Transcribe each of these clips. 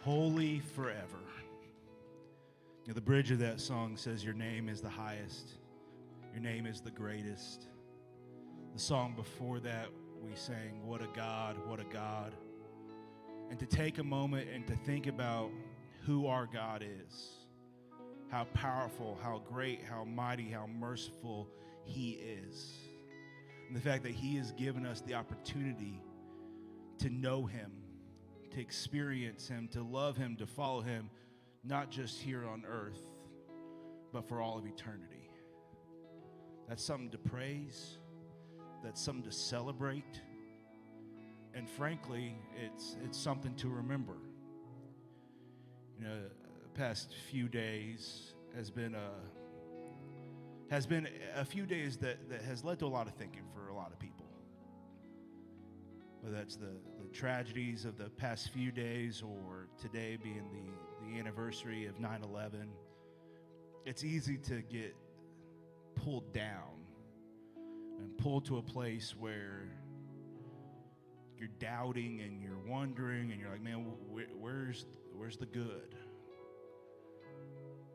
holy forever. You know, the bridge of that song says, your name is the highest. Your name is the greatest. The song before that, we sang, what a God, what a God. And to take a moment and to think about who our God is, how powerful, how great, how mighty, how merciful he is. And the fact that he has given us the opportunity to know him, to experience him, to love him, to follow him, not just here on earth, but for all of eternity. That's something to praise. That's something to celebrate. And frankly, it's something to remember. You know, the past few days has been a few days that has led to a lot of thinking for a lot of people. Whether that's the tragedies of the past few days or today being the anniversary of 9/11, it's easy to get pulled down and pulled to a place where you're doubting and you're wondering and you're like, man, where's the good?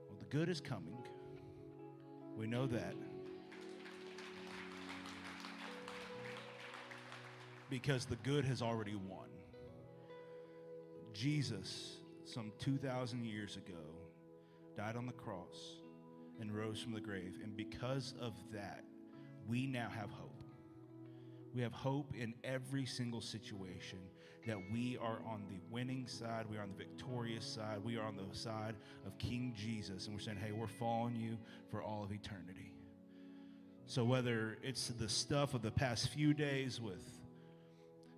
Well, the good is coming. We know that. Because the good has already won. Jesus, some 2,000 years ago, died on the cross and rose from the grave. And because of that, we now have hope. We have hope in every single situation that we are on the winning side, we are on the victorious side, we are on the side of King Jesus, and we're saying, hey, we're following you for all of eternity. So whether it's the stuff of the past few days with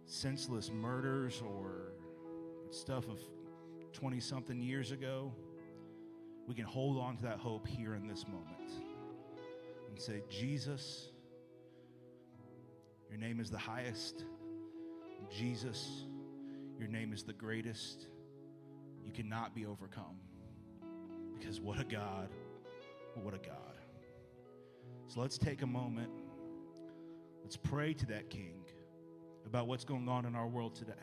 senseless murders or stuff of 20-something years ago, we can hold on to that hope here in this moment and say, Jesus, your name is the highest. Jesus, your name is the greatest. You cannot be overcome. Because what a God, what a God. So let's take a moment. Let's pray to that King about what's going on in our world today.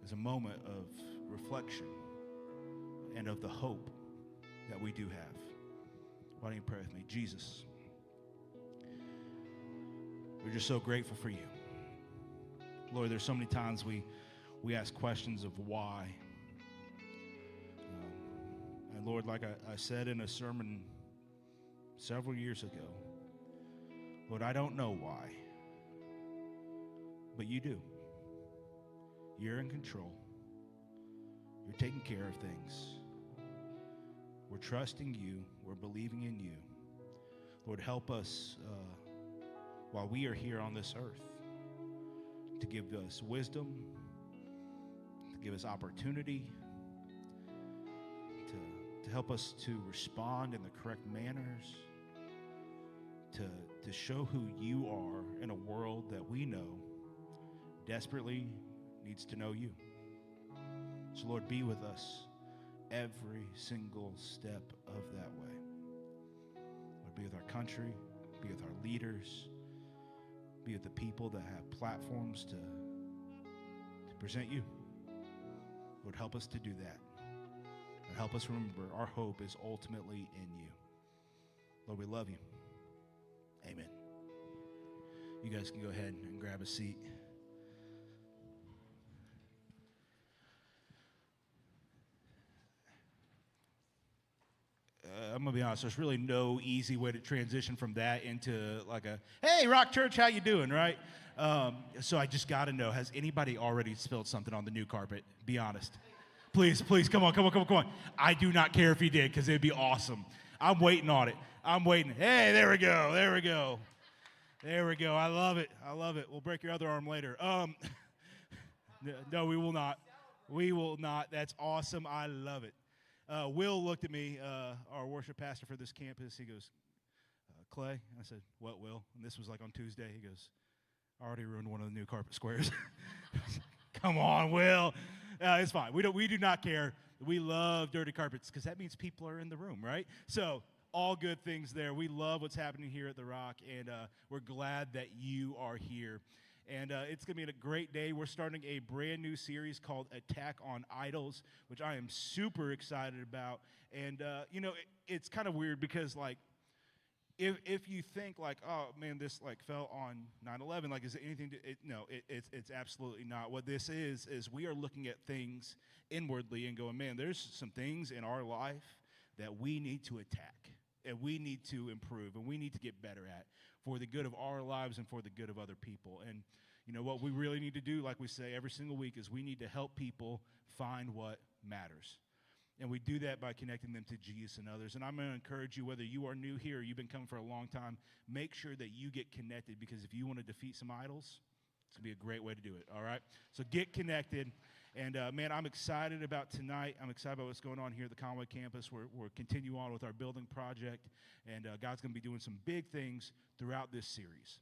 As a moment of reflection and of the hope that we do have. Why don't you pray with me? Jesus, we're just so grateful for you. Lord, there's so many times we ask questions of why. And Lord, like I said in a sermon several years ago, Lord, I don't know why, but you do. You're in control. You're taking care of things. We're trusting you. We're believing in you. Lord, help us while we are here on this earth to give us wisdom, to give us opportunity, to help us to respond in the correct manners, to show who you are in a world that we know desperately needs to know you. So Lord, be with us every single step of that way. Lord, be with our country, be with our leaders, be with the people that have platforms to present you. Lord, help us to do that. And help us remember our hope is ultimately in you. Lord, we love you. Amen. You guys can go ahead and grab a seat. I'm going to be honest, there's really no easy way to transition from that into like a, hey, Rock Church, how you doing, right? So I just got to know, has anybody already spilled something on the new carpet? Be honest. Please, come on. I do not care if you did, because it'd be awesome. I'm waiting on it. I'm waiting. Hey, there we go. I love it. We'll break your other arm later. No, we will not. That's awesome. I love it. Will looked at me, our worship pastor for this campus. He goes, Clay? I said, what, Will? And this was like on Tuesday. He goes, I already ruined one of the new carpet squares. Come on, Will. It's fine. We do not care. We love dirty carpets because that means people are in the room, right? So all good things there. We love what's happening here at The Rock, and we're glad that you are here. And it's going to be a great day. We're starting a brand new series called Attack on Idols, which I am super excited about. And, it's kind of weird because, like, if you think like, oh man, this like fell on 9/11, like is it anything to no, it's absolutely not. What this is we are looking at things inwardly and going, man, there's some things in our life that we need to attack and we need to improve and we need to get better at for the good of our lives and for the good of other people. And what we really need to do, like we say every single week, is we need to help people find what matters. And we do that by connecting them to Jesus and others. And I'm going to encourage you, whether you are new here or you've been coming for a long time, make sure that you get connected, because if you want to defeat some idols, it's going to be a great way to do it, all right? So get connected. And, man, I'm excited about tonight. I'm excited about what's going on here at the Conway campus. We're continuing on with our building project, and God's going to be doing some big things throughout this series.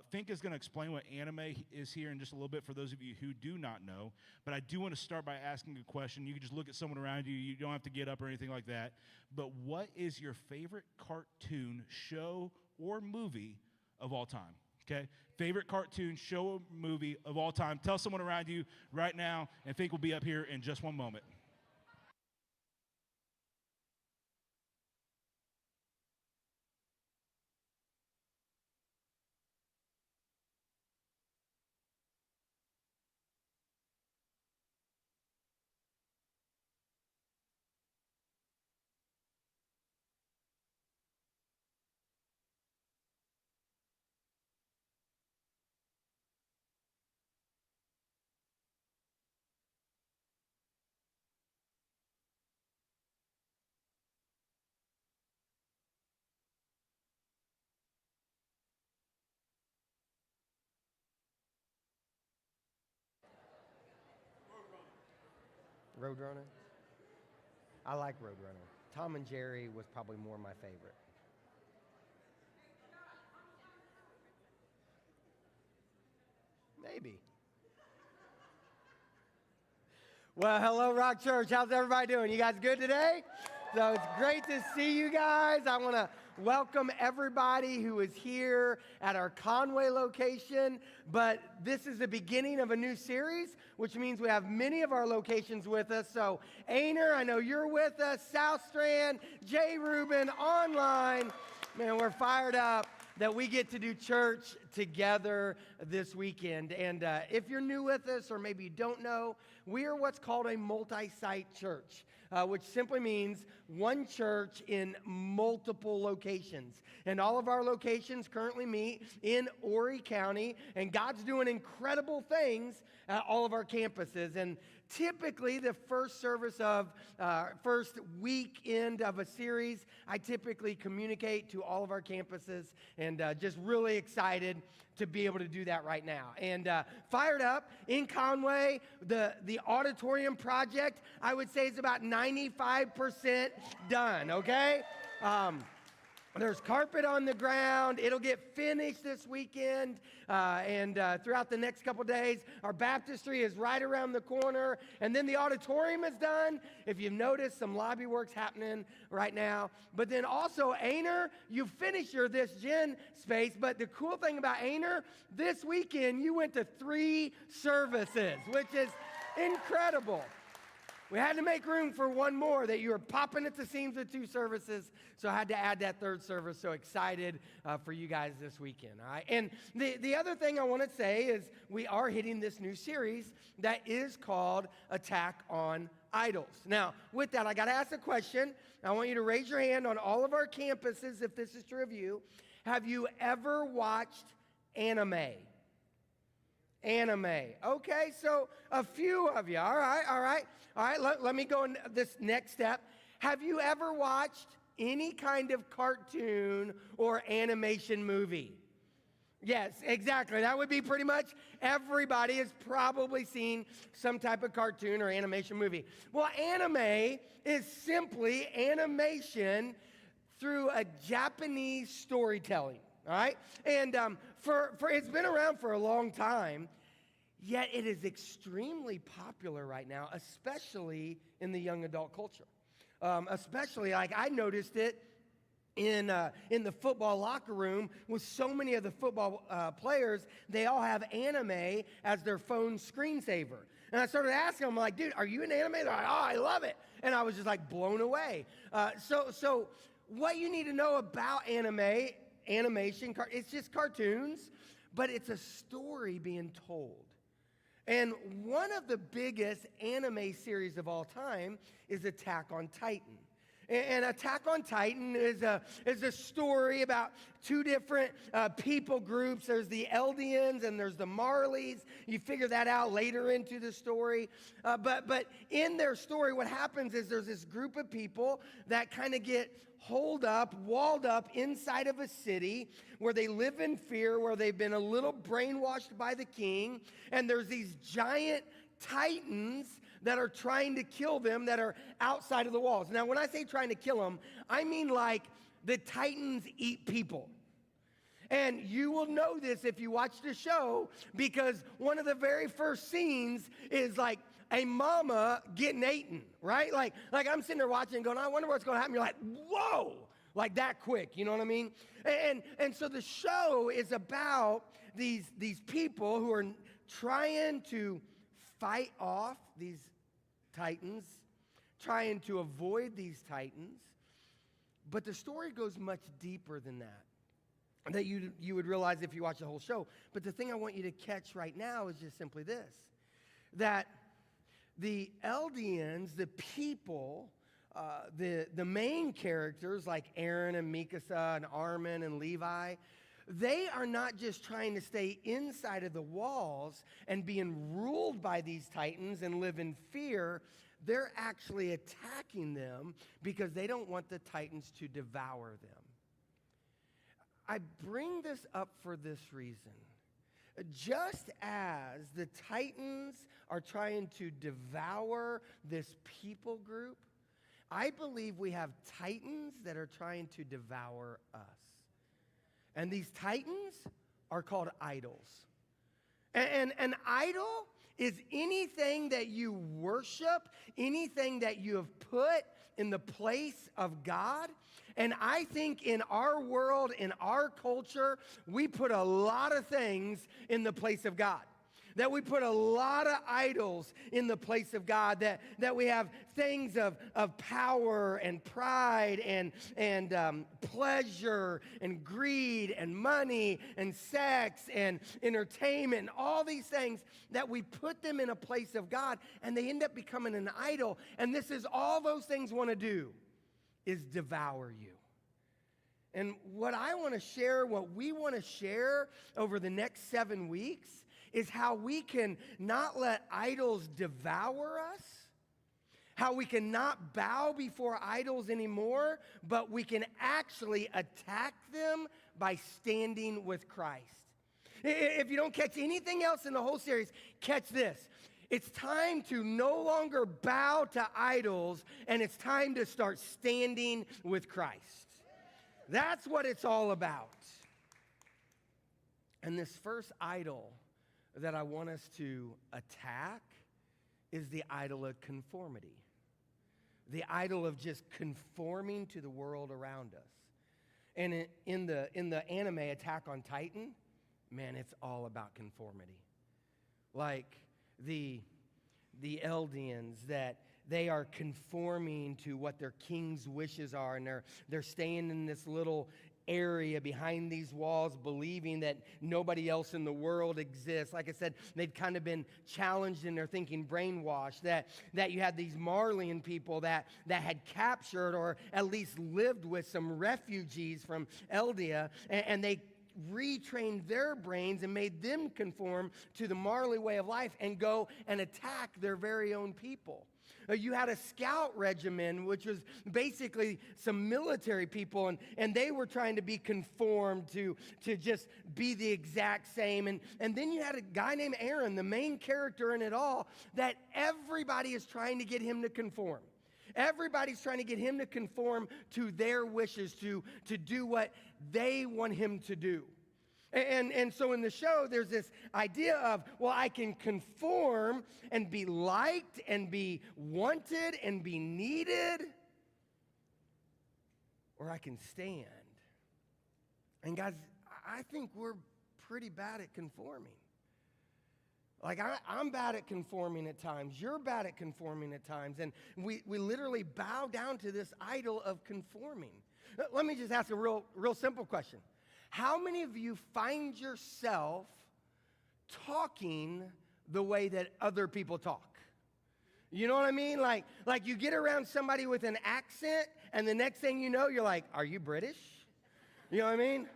Fink is going to explain what anime is here in just a little bit for those of you who do not know. But I do want to start by asking a question. You can just look at someone around you. You don't have to get up or anything like that. But what is your favorite cartoon, show, or movie of all time? Okay? Favorite cartoon, show, or movie of all time. Tell someone around you right now, and Fink will be up here in just one moment. Roadrunner? I like Roadrunner. Tom and Jerry was probably more my favorite. Maybe. Well, hello, Rock Church. How's everybody doing? You guys good today? So it's great to see you guys. I want to welcome everybody who is here at our Conway location. But this is the beginning of a new series, which means we have many of our locations with us. So, Aner, I know you're with us. South Strand, Jay Rubin, online. Man, we're fired up that we get to do church together this weekend. And if you're new with us, or maybe you don't know, we are what's called a multi-site church, which simply means one church in multiple locations. And all of our locations currently meet in Horry County, and God's doing incredible things at all of our campuses. And typically, the first service of first weekend of a series, I typically communicate to all of our campuses, and just really excited to be able to do that right now. And fired up in Conway, the auditorium project, I would say is about 95% done, okay? There's carpet on the ground. It'll get finished this weekend and throughout the next couple days. Our baptistry is right around the corner. And then the auditorium is done. If you've noticed, some lobby work's happening right now. But then also, Aner, you finished your This Gen space. But the cool thing about Aner, this weekend you went to 3 services, which is incredible. We had to make room for one more that you were popping at the seams with 2 services, so I had to add that 3rd service. So excited for you guys this weekend, all right? And the other thing I want to say is we are hitting this new series that is called Attack on Idols. Now, with that, I got to ask a question. I want you to raise your hand on all of our campuses if this is true of you. Have you ever watched anime? Anime. Okay, so a few of you. All right. Let me go in this next step. Have you ever watched any kind of cartoon or animation movie? Yes, exactly. That would be pretty much everybody has probably seen some type of cartoon or animation movie. Well, anime is simply animation through a Japanese storytelling. All right? And for it's been around for a long time, yet it is extremely popular right now, especially in the young adult culture. Especially, like I noticed it in the football locker room with so many of the football players, they all have anime as their phone screensaver. And I started asking them, like, dude, are you an anime? They're like, oh, I love it. And I was just like blown away. So what you need to know about animation, it's just cartoons, but it's a story being told. And one of the biggest anime series of all time is Attack on Titan. And Attack on Titan is a story about two different people groups. There's the Eldians and there's the Marleys. You figure that out later into the story. But in their story, what happens is there's this group of people that kind of get holed up, walled up inside of a city where they live in fear, where they've been a little brainwashed by the king. And there's these giant titans that are trying to kill them, that are outside of the walls. Now, when I say trying to kill them, I mean like the titans eat people. And you will know this if you watch the show, because one of the very first scenes is like a mama getting eaten, right? Like I'm sitting there watching and going, I wonder what's going to happen. You're like, whoa, like that quick, you know what I mean? And so the show is about these people who are trying to fight off these titans, trying to avoid these titans. But the story goes much deeper than that you would realize if you watch the whole show. But the thing I want you to catch right now is just simply this, that the Eldians, the people, the main characters like Aaron and Mikasa and Armin and Levi, they are not just trying to stay inside of the walls and being ruled by these titans and live in fear. They're actually attacking them because they don't want the titans to devour them. I bring this up for this reason. Just as the titans are trying to devour this people group, I believe we have titans that are trying to devour us. And these titans are called idols. And an idol is anything that you worship, anything that you have put in the place of God. And I think in our world, in our culture, we put a lot of things in the place of God. That we put a lot of idols in the place of God, that we have things of power and pride and pleasure and greed and money and sex and entertainment and all these things, that we put them in a place of God and they end up becoming an idol. And this is all those things want to do, is devour you. And what I want to share, what we want to share over the next 7 weeks, is how we can not let idols devour us, how we can not bow before idols anymore, but we can actually attack them by standing with Christ. If you don't catch anything else in the whole series, catch this. It's time to no longer bow to idols, and it's time to start standing with Christ. That's what it's all about. And this first idol that I want us to attack is the idol of conformity. The idol of just conforming to the world around us. And in the anime Attack on Titan, man, it's all about conformity. Like the Eldians, that they are conforming to what their king's wishes are, and they're staying in this little area behind these walls, believing that nobody else in the world exists. Like I said, they've kind of been challenged in their thinking, brainwashed, that you had these Marleyan people that had captured or at least lived with some refugees from Eldia, and they retrained their brains and made them conform to the Marley way of life and go and attack their very own people. You had a scout regiment, which was basically some military people, and they were trying to be conformed to just be the exact same. And then you had a guy named Aaron, the main character in it all, that everybody is trying to get him to conform. Everybody's trying to get him to conform to their wishes, to do what they want him to do. And so in the show, there's this idea of, well, I can conform and be liked and be wanted and be needed. or I can stand. And guys, I think we're pretty bad at conforming. Like, I'm bad at conforming at times. You're bad at conforming at times. And we literally bow down to this idol of conforming. Let me just ask a real simple question. How many of you find yourself talking the way that other people talk? You know what I mean? Like you get around somebody with an accent, and the next thing you know, you're like, are you British? You know what I mean?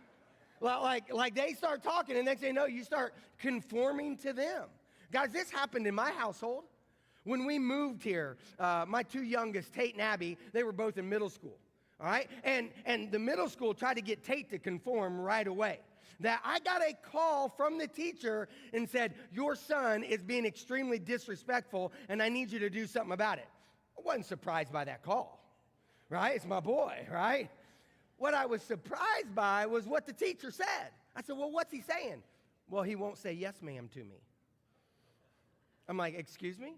Like they start talking, and next thing you know, you start conforming to them. Guys, this happened in my household. When we moved here, my two youngest, Tate and Abby, they were both in middle school. All right? And the middle school tried to get Tate to conform right away. That I got a call from the teacher and said, your son is being extremely disrespectful, and I need you to do something about it. I wasn't surprised by that call, right? It's my boy, right? What I was surprised by was what the teacher said. I said, well, what's he saying? Well, he won't say yes, ma'am, to me. I'm like, excuse me?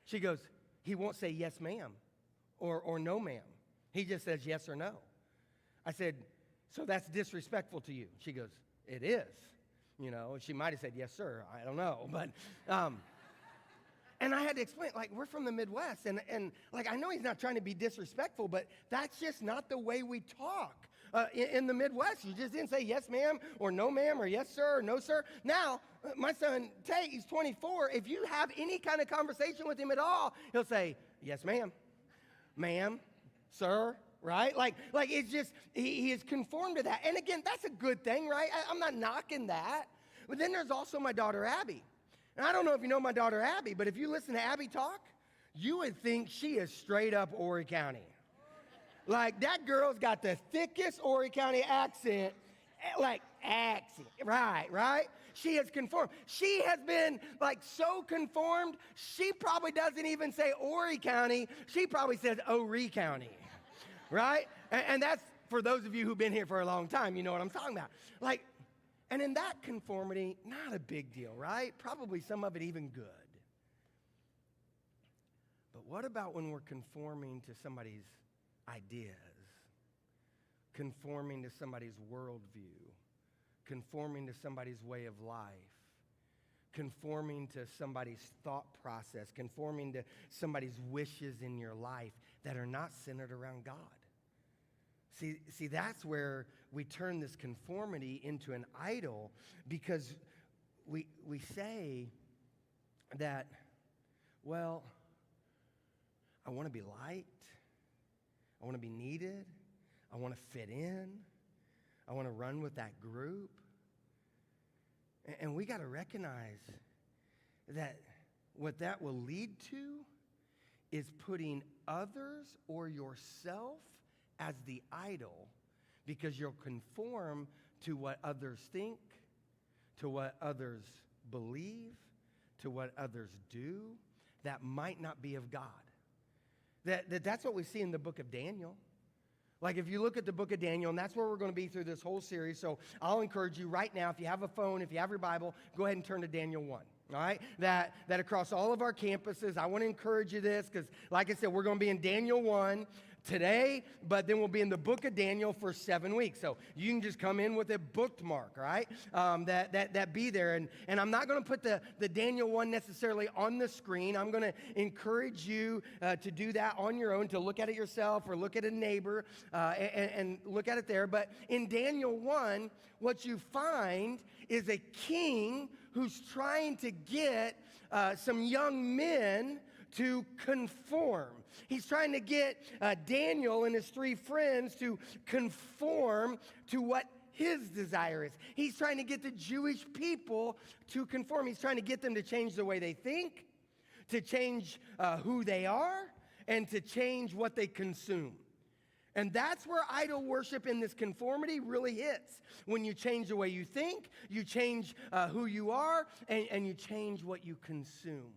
She goes, he won't say yes, ma'am, or no, ma'am. He just says yes or no. I said, so that's disrespectful to you? She goes, it is. You know, she might have said yes, sir. I don't know. But, and I had to explain, like, we're from the Midwest. And like, I know he's not trying to be disrespectful, but that's just not the way we talk. In the Midwest, you just didn't say yes, ma'am, or no, ma'am, or yes, sir, or no, sir. Now, my son, Tate, he's 24. If you have any kind of conversation with him at all, he'll say, yes, ma'am, sir, right? Like it's just, he is conformed to that. And again, that's a good thing, right? I'm not knocking that. But then there's also my daughter, Abby. And I don't know if you know my daughter, Abby, but if you listen to Abby talk, you would think she is straight up Horry County. Like, that girl's got the thickest Horry County accent, right? She has conformed. She has been, like, so conformed, she probably doesn't even say Horry County. She probably says Horry County, right? And that's, for those of you who've been here for a long time, you know what I'm talking about. Like, and in that conformity, not a big deal, right? Probably some of it even good. But what about when we're conforming to somebody's ideas, conforming to somebody's worldview, conforming to somebody's way of life, conforming to somebody's thought process, conforming to somebody's wishes in your life that are not centered around God? See, that's where we turn this conformity into an idol, because we say that, well, I want to be liked. I want to be needed. I want to fit in. I want to run with that group. And we got to recognize that what that will lead to is putting others or yourself as the idol, because you'll conform to what others think, to what others believe, to what others do that might not be of God. That's what we see in the book of Daniel. Like, if you look at the book of Daniel, and that's where we're going to be through this whole series, so I'll encourage you right now, if you have a phone, if you have your Bible, go ahead and turn to Daniel 1, all right? That across all of our campuses, I want to encourage you this, because like I said, we're going to be in Daniel 1 today, but then we'll be in the book of Daniel for 7 weeks. So you can just come in with a bookmark, right? That be there. And I'm not going to put the Daniel 1 necessarily on the screen. I'm going to encourage you to do that on your own, to look at it yourself or look at a neighbor and look at it there. But in Daniel 1, what you find is a king who's trying to get some young men to conform. He's trying to get Daniel and his 3 friends to conform to what his desire is. He's trying to get the Jewish people to conform. He's trying to get them to change the way they think, to change who they are, and to change what they consume. And that's where idol worship in this conformity really hits. When you change the way you think, you change who you are, and you change what you consume.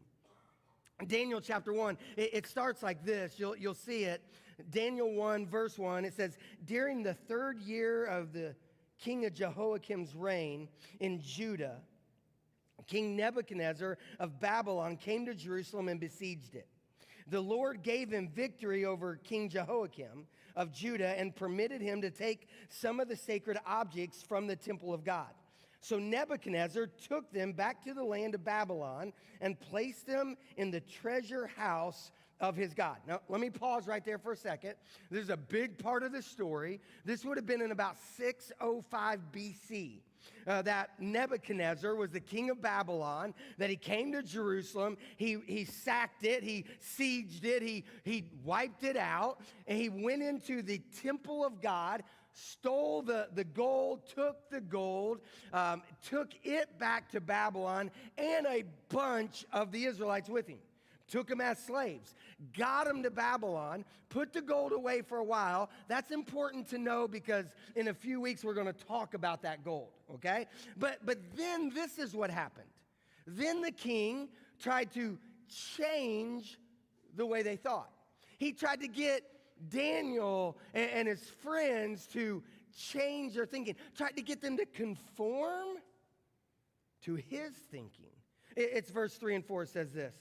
Daniel chapter 1, it starts like this. You'll see it. Daniel 1, verse 1, it says, during the 3rd year of the king of Jehoiakim's reign in Judah, King Nebuchadnezzar of Babylon came to Jerusalem and besieged it. The Lord gave him victory over King Jehoiakim of Judah and permitted him to take some of the sacred objects from the temple of God. So Nebuchadnezzar took them back to the land of Babylon and placed them in the treasure house of his God. Now, let me pause right there for a second. This is a big part of the story. This would have been in about 605 BC. That Nebuchadnezzar was the king of Babylon, that he came to Jerusalem, he sacked it, he sieged it, he wiped it out, and he went into the temple of God, stole the gold, took the gold, took it back to Babylon, and a bunch of the Israelites with him. Took them as slaves, got them to Babylon, put the gold away for a while. That's important to know because in a few weeks we're going to talk about that gold, okay? But then this is what happened. Then the king tried to change the way they thought. He tried to get Daniel and his friends to change their thinking, tried to get them to conform to his thinking. It's verse 3 and 4 says this.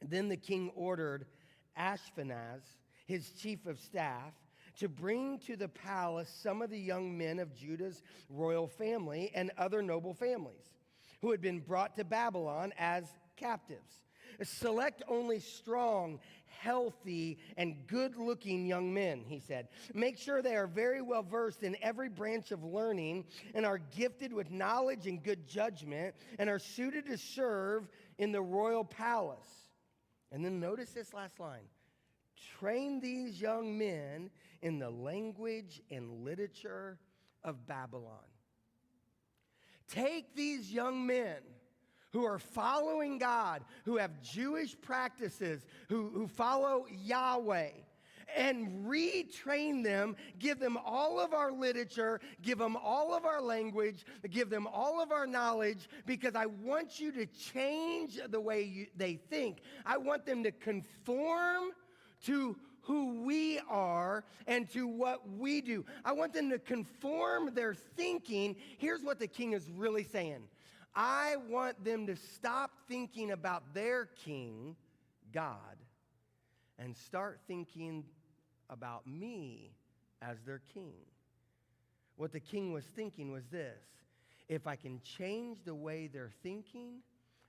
Then the king ordered Ashpenaz, his chief of staff, to bring to the palace some of the young men of Judah's royal family and other noble families who had been brought to Babylon as captives. Select only strong, healthy, and good-looking young men, he said. Make sure they are very well versed in every branch of learning and are gifted with knowledge and good judgment and are suited to serve in the royal palace. And then notice this last line. Train these young men in the language and literature of Babylon. Take these young men who are following God, who have Jewish practices, who follow Yahweh, and retrain them, give them all of our literature, give them all of our language, give them all of our knowledge, because I want you to change the way they think. I want them to conform to who we are and to what we do. I want them to conform their thinking. Here's what the king is really saying. I want them to stop thinking about their king, God, and start thinking about me as their king. What the king was thinking was this: if I can change the way they're thinking,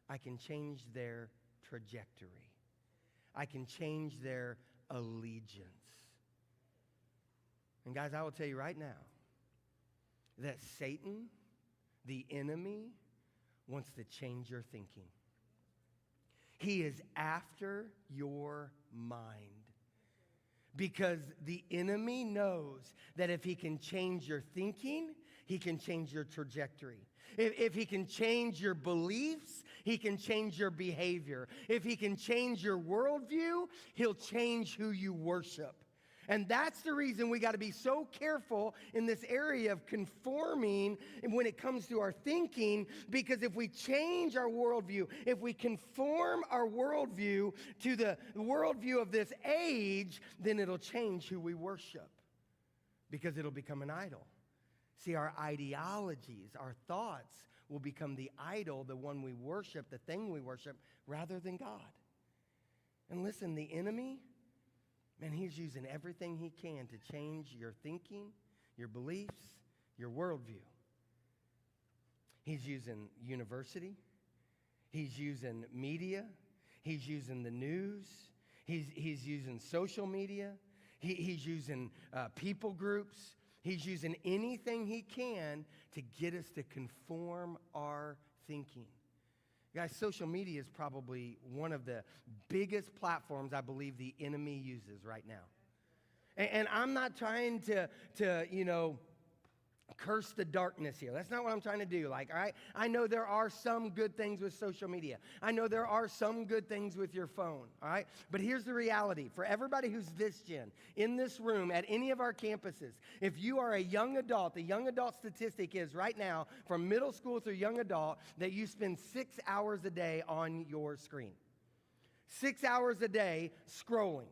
I can change their trajectory. I can change their allegiance. And guys, I will tell you right now that Satan, the enemy, wants to change your thinking. He is after your mind. Because the enemy knows that if he can change your thinking, he can change your trajectory. If he can change your beliefs, he can change your behavior. If he can change your worldview, he'll change who you worship. And that's the reason we got to be so careful in this area of conforming when it comes to our thinking, because if we change our worldview, if we conform our worldview to the worldview of this age, then it'll change who we worship, because it'll become an idol. See, our ideologies, our thoughts will become the idol, the one we worship, the thing we worship, rather than God. And listen, the enemy, man, he's using everything he can to change your thinking, your beliefs, your worldview. He's using university. He's using media. He's using the news. He's using social media. He's using people groups. He's using anything he can to get us to conform our thinking. Guys, social media is probably one of the biggest platforms I believe the enemy uses right now. And I'm not trying to curse the darkness here. That's not what I'm trying to do. Like, all right, I know there are some good things with social media. I know there are some good things with your phone, all right? But here's the reality. For everybody who's this gen, in this room, at any of our campuses, if you are a young adult, the young adult statistic is right now, from middle school through young adult, that you spend 6 hours a day on your screen. 6 hours a day scrolling.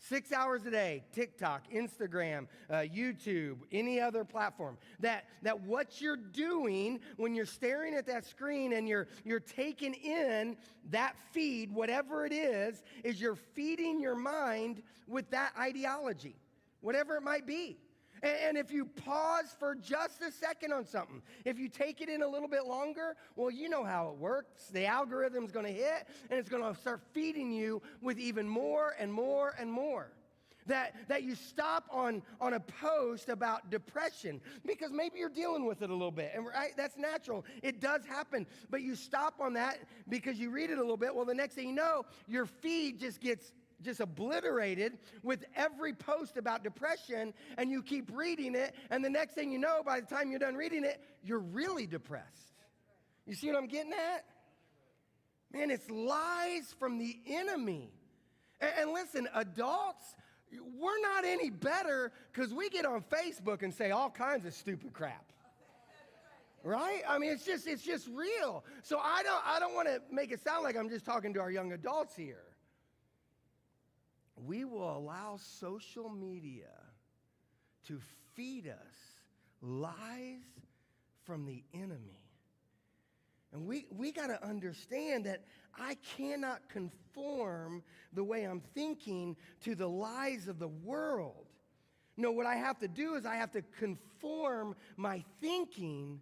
6 hours a day, TikTok, Instagram, YouTube, any other platform, that what you're doing when you're staring at that screen and you're taking in that feed, whatever it is you're feeding your mind with that ideology, whatever it might be. And if you pause for just a second on something, if you take it in a little bit longer, well, you know how it works. The algorithm's going to hit, and it's going to start feeding you with even more and more and more. That you stop on a post about depression because maybe you're dealing with it a little bit, and right, that's natural. It does happen, but you stop on that because you read it a little bit. Well, the next thing you know, your feed just gets obliterated with every post about depression, and you keep reading it, and the next thing you know, by the time you're done reading it, you're really depressed. You see what I'm getting at? Man, it's lies from the enemy. And listen, adults, we're not any better because we get on Facebook and say all kinds of stupid crap. Right? I mean, it's just real. So I don't want to make it sound like I'm just talking to our young adults here. We will allow social media to feed us lies from the enemy. And we got to understand that I cannot conform the way I'm thinking to the lies of the world. No, what I have to do is I have to conform my thinking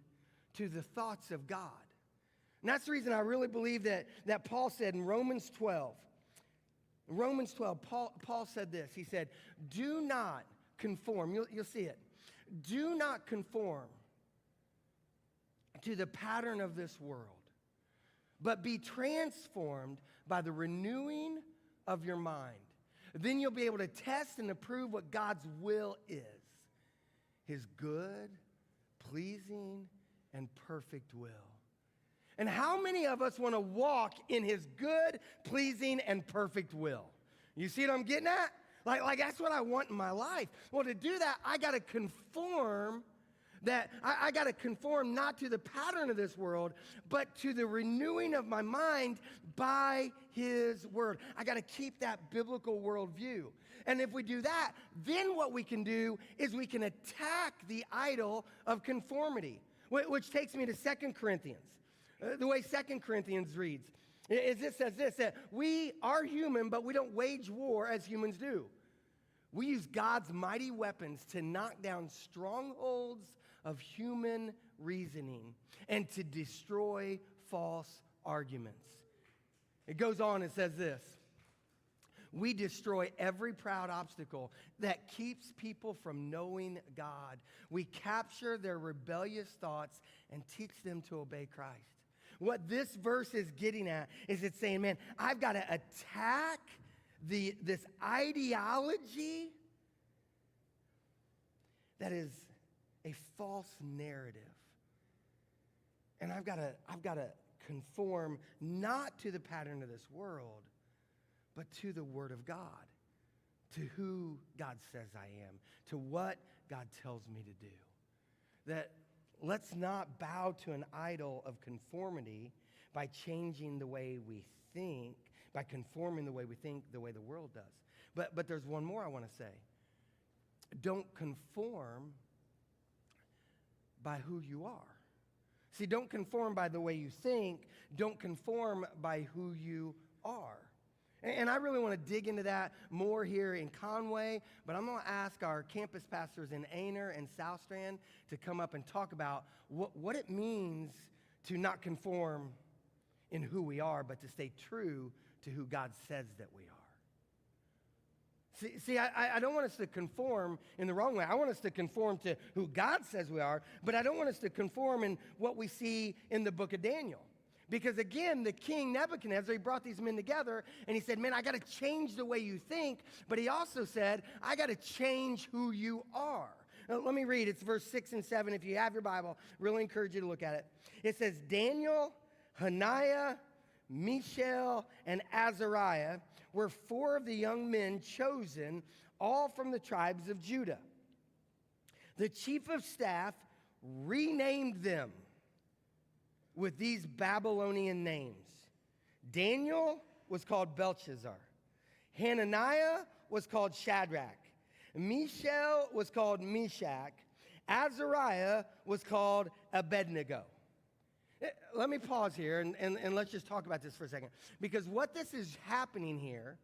to the thoughts of God. And that's the reason I really believe that Paul said in Romans 12, Paul said this. He said, do not conform. You'll see it. Do not conform to the pattern of this world, but be transformed by the renewing of your mind. Then you'll be able to test and approve what God's will is, his good, pleasing, and perfect will. And how many of us want to walk in his good, pleasing, and perfect will? You see what I'm getting at? Like that's what I want in my life. Well, to do that, I got to conform I got to conform not to the pattern of this world, but to the renewing of my mind by his word. I got to keep that biblical worldview. And if we do that, then what we can do is we can attack the idol of conformity, which takes me to 2 Corinthians. The way 2 Corinthians reads, says this, that we are human, but we don't wage war as humans do. We use God's mighty weapons to knock down strongholds of human reasoning and to destroy false arguments. It goes on and says this, we destroy every proud obstacle that keeps people from knowing God. We capture their rebellious thoughts and teach them to obey Christ. What this verse is getting at is it's saying, man, I've got to attack this ideology that is a false narrative. And I've got to conform not to the pattern of this world, but to the Word of God, to who God says I am, to what God tells me to do. That let's not bow to an idol of conformity by changing the way we think, by conforming the way we think the way the world does. But there's one more I want to say. Don't conform by who you are. See, don't conform by the way you think. Don't conform by who you are. And I really want to dig into that more here in Conway, but I'm going to ask our campus pastors in Aner and South Strand to come up and talk about what it means to not conform in who we are, but to stay true to who God says that we are. See, I don't want us to conform in the wrong way. I want us to conform to who God says we are, but I don't want us to conform in what we see in the book of Daniel. Because again, the king Nebuchadnezzar, he brought these men together and he said, man, I got to change the way you think. But he also said, I got to change who you are. Now, let me read. It's verse 6 and 7. If you have your Bible, really encourage you to look at it. It says, Daniel, Hananiah, Mishael, and Azariah were 4 of the young men chosen, all from the tribes of Judah. The chief of staff renamed them with these Babylonian names. Daniel was called Belshazzar. Hananiah was called Shadrach. Mishael was called Meshach. Azariah was called Abednego. Let me pause here and let's just talk about this for a second. Because what this is happening here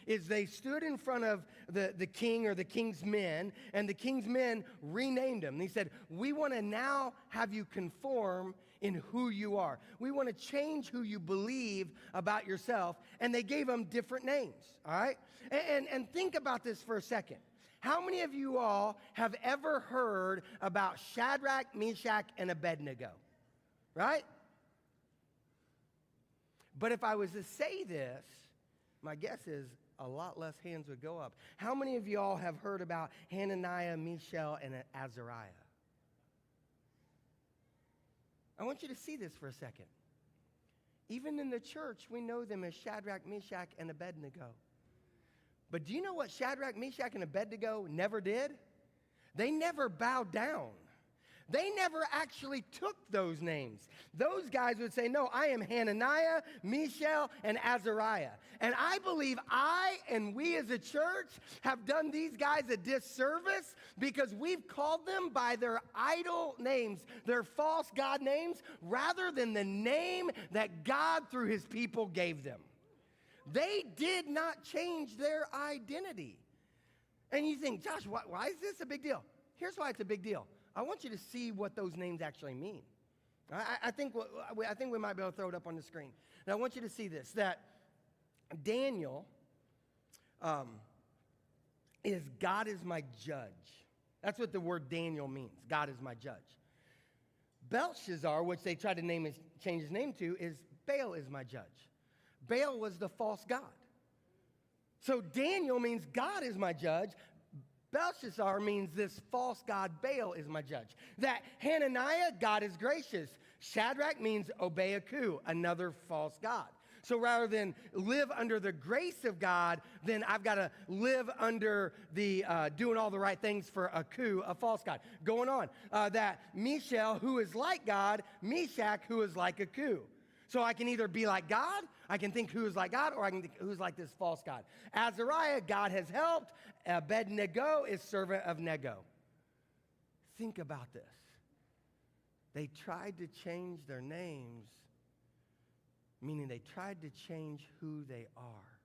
is they stood in front of the king or the king's men, and the king's men renamed him. They said, we want to now have you conform in who you are. We want to change who you believe about yourself. And they gave them different names, all right? And think about this for a second. How many of you all have ever heard about Shadrach, Meshach, and Abednego? Right? But if I was to say this, my guess is a lot less hands would go up. How many of you all have heard about Hananiah, Mishael, and Azariah? I want you to see this for a second. Even in the church, we know them as Shadrach, Meshach, and Abednego. But do you know what Shadrach, Meshach, and Abednego never did? They never bowed down. They never actually took those names. Those guys would say, no, I am Hananiah, Mishael, and Azariah. And I believe I and we as a church have done these guys a disservice because we've called them by their idol names, their false God names, rather than the name that God through his people gave them. They did not change their identity. And you think, Josh, why is this a big deal? Here's why it's a big deal. I want you to see what those names actually mean. I think we might be able to throw it up on the screen. And I want you to see this, that Daniel is God is my judge. That's what the word Daniel means. God is my judge. Belshazzar, which they tried to change his name to, is Baal is my judge. Baal was the false god. So Daniel means God is my judge. Belshazzar means this false god Baal is my judge. That Hananiah, God is gracious. Shadrach means obey a coup, another false god. So rather than live under the grace of God, then I've got to live under the doing all the right things for a coup, a false god. Going on, that Mishael, who is like God, Meshach, who is like a coup. So I can either be like God, I can think who is like God, or I can think who's like this false god. Azariah, God has helped. Abednego is servant of Nego. Think about this. They tried to change their names, meaning they tried to change who they are.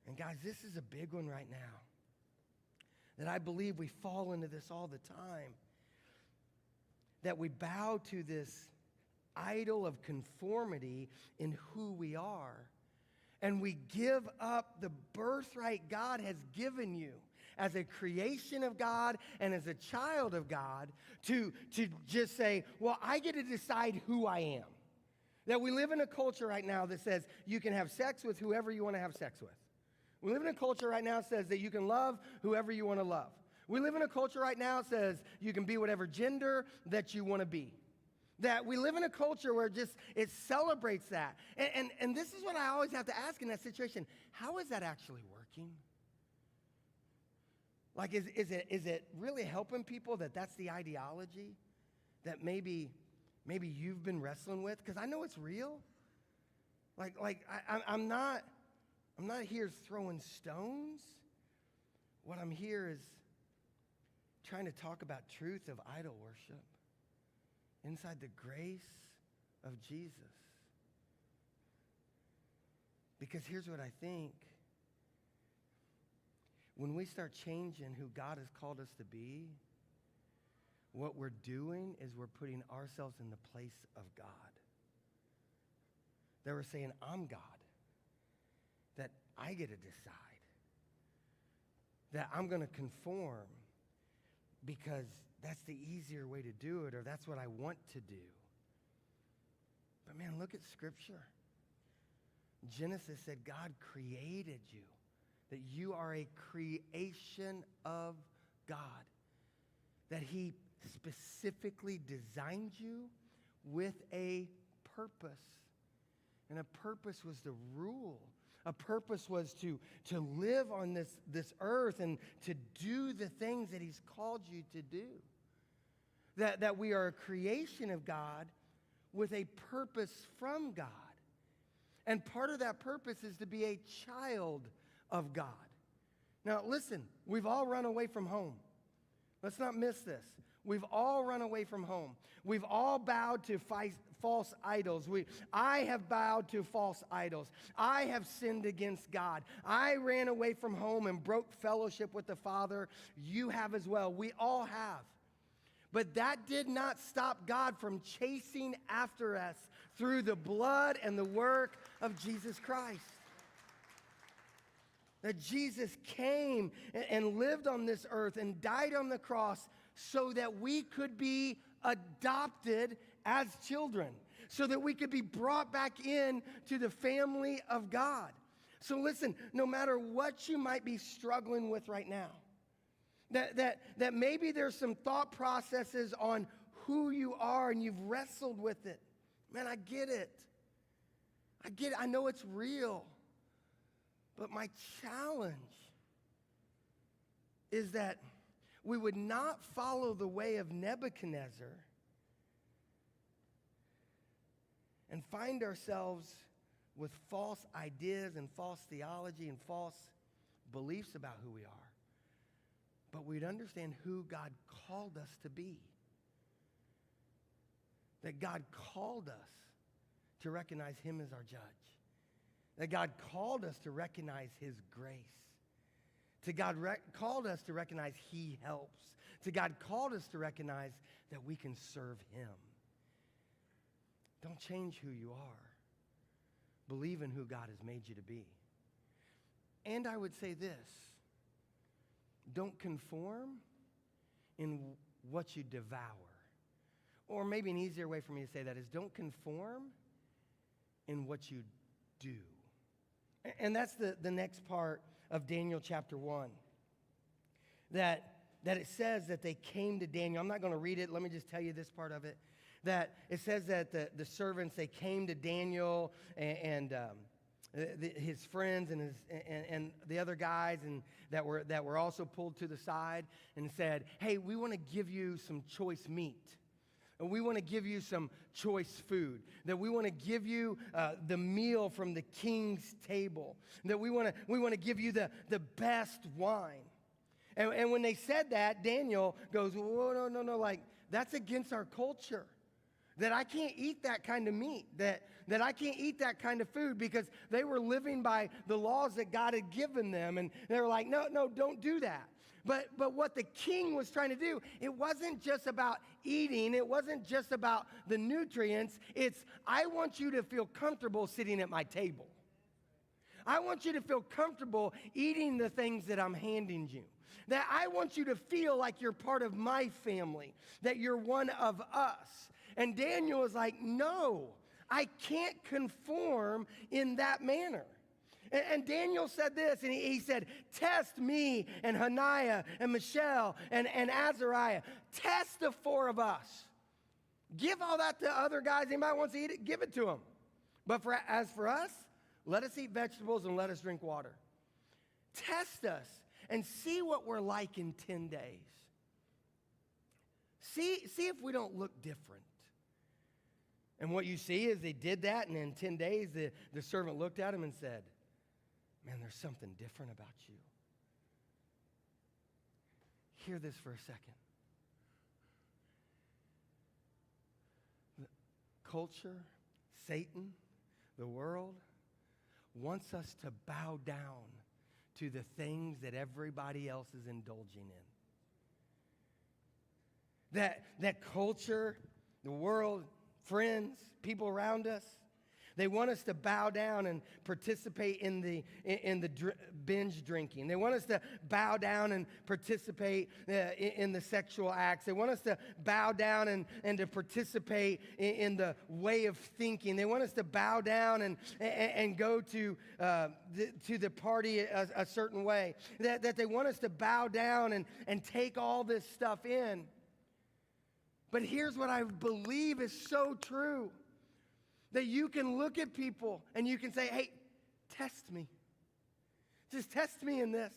And guys, this is a big one right now. That I believe we fall into this all the time. That we bow to this idol of conformity in who we are. And we give up the birthright God has given you as a creation of God and as a child of God to just say, well, I get to decide who I am. That we live in a culture right now that says you can have sex with whoever you want to have sex with. We live in a culture right now that says that you can love whoever you want to love. We live in a culture right now that says you can be whatever gender that you want to be. That we live in a culture where just it celebrates that. And this is what I always have to ask in that situation. How is that actually working? Like, is it really helping people that that's the ideology that maybe you've been wrestling with? Because I know it's real. I'm not here throwing stones. What I'm here is trying to talk about truth of idol worship inside the grace of Jesus. Because here's what I think. When we start changing who God has called us to be, what we're doing is we're putting ourselves in the place of God. That we're saying, I'm God. That I get to decide. That I'm going to conform because that's the easier way to do it, or that's what I want to do. But man, look at Scripture. Genesis said God created you, that you are a creation of God, that he specifically designed you with a purpose. And a purpose was to rule. A purpose was to live on this earth and to do the things that he's called you to do. That we are a creation of God with a purpose from God. And part of that purpose is to be a child of God. Now, listen, we've all run away from home. Let's not miss this. We've all run away from home. We've all bowed to false idols. I have bowed to false idols. I have sinned against God. I ran away from home and broke fellowship with the Father. You have as well. We all have. But that did not stop God from chasing after us through the blood and the work of Jesus Christ. That Jesus came and lived on this earth and died on the cross so that we could be adopted as children, so that we could be brought back in to the family of God. So listen, no matter what you might be struggling with right now, that maybe there's some thought processes on who you are and you've wrestled with it. Man, I get it. I know it's real. But my challenge is that we would not follow the way of Nebuchadnezzar and find ourselves with false ideas and false theology and false beliefs about who we are. But we'd understand who God called us to be. That God called us to recognize him as our judge. That God called us to recognize his grace. To God called us to recognize he helps. To God called us to recognize that we can serve him. Don't change who you are. Believe in who God has made you to be. And I would say this. Don't conform in what you devour. Or maybe an easier way for me to say that is don't conform in what you do. And that's the next part of Daniel chapter 1. That it says that they came to Daniel. I'm not going to read it. Let me just tell you this part of it. That it says that the servants, they came to Daniel and his friends and the other guys and that were also pulled to the side and said, hey, we want to give you some choice meat. And we want to give you some choice food. That we want to give you the meal from the king's table. That we want to give you the best wine. And when they said that, Daniel goes, whoa, no, like, that's against our culture. That I can't eat that kind of meat, that I can't eat that kind of food because they were living by the laws that God had given them. And they were like, no, don't do that. But what the king was trying to do, it wasn't just about eating. It wasn't just about the nutrients. It's, I want you to feel comfortable sitting at my table. I want you to feel comfortable eating the things that I'm handing you. That I want you to feel like you're part of my family, that you're one of us. And Daniel is like, no, I can't conform in that manner. And Daniel said this, and he said, test me and Hananiah and Mishael and Azariah. Test the four of us. Give all that to other guys. Anybody wants to eat it, give it to them. But as for us, let us eat vegetables and let us drink water. Test us and see what we're like in 10 days. See if we don't look different. And what you see is they did that, and in 10 days, the servant looked at him and said, man, there's something different about you. Hear this for a second. The culture, Satan, the world, wants us to bow down to the things that everybody else is indulging in. That culture, the world, friends, people around us, they want us to bow down and participate in the binge drinking. They want us to bow down and participate in the sexual acts. They want us to bow down and to participate in the way of thinking. They want us to bow down and go to the party a certain way. That they want us to bow down and take all this stuff in. But here's what I believe is so true. That you can look at people and you can say, hey, test me. Just test me in this.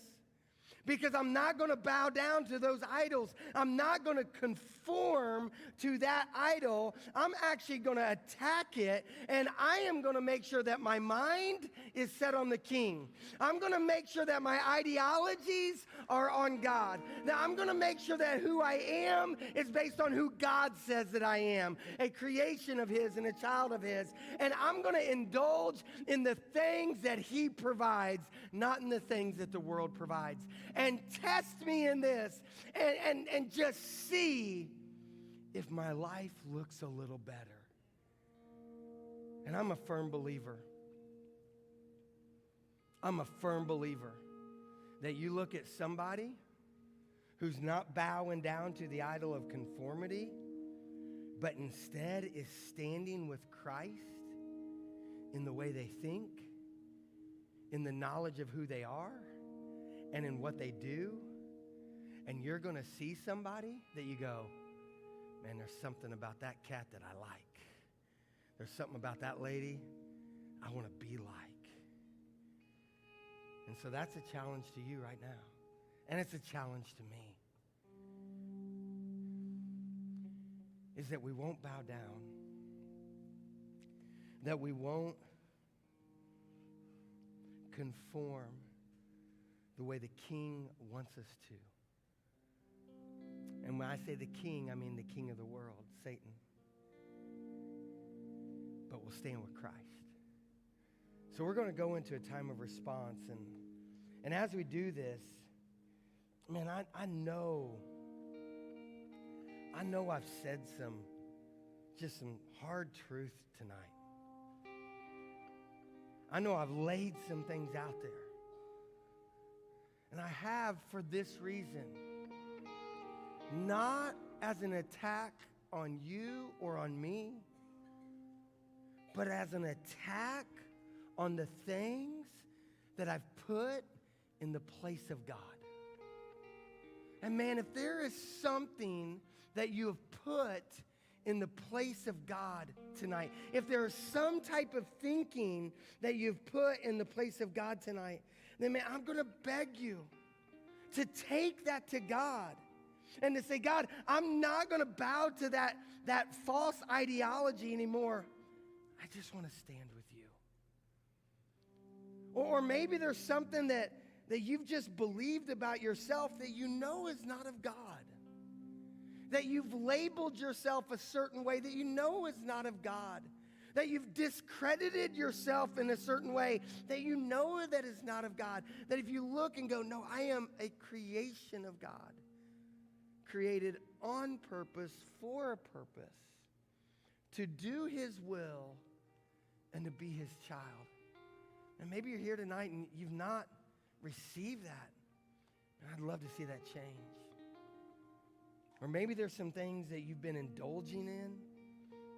because I'm not going to bow down to those idols. I'm not going to conform to that idol. I'm actually going to attack it, and I am going to make sure that my mind is set on the King. I'm going to make sure that my ideologies are on God. Now, I'm going to make sure that who I am is based on who God says that I am, a creation of His and a child of His. And I'm going to indulge in the things that He provides, not in the things that the world provides. And test me in this and just see if my life looks a little better. And I'm a firm believer. I'm a firm believer that you look at somebody who's not bowing down to the idol of conformity, but instead is standing with Christ in the way they think, in the knowledge of who they are, and in what they do. And you're going to see somebody that you go, man, there's something about that cat that I like. There's something about that lady I want to be like. And so that's a challenge to you right now. And it's a challenge to me. Is that we won't bow down. That we won't conform the way the King wants us to. And when I say the King, I mean the king of the world, Satan. But we'll stand with Christ. So we're going to go into a time of response. And as we do this, man, I know I've said some hard truth tonight. I know I've laid some things out there. And I have for this reason. Not as an attack on you or on me, but as an attack on the things that I've put in the place of God. And man, if there is something that you have put in the place of God tonight, if there is some type of thinking that you've put in the place of God tonight, then man, I'm going to beg you to take that to God and to say, God, I'm not going to bow to that false ideology anymore. I just want to stand with you. Or maybe there's something that you've just believed about yourself that you know is not of God. That you've labeled yourself a certain way that you know is not of God. That you've discredited yourself in a certain way that you know that is not of God. That if you look and go, no, I am a creation of God. Created on purpose, for a purpose. To do His will and to be His child. And maybe you're here tonight and you've not received that. And I'd love to see that change. Or maybe there's some things that you've been indulging in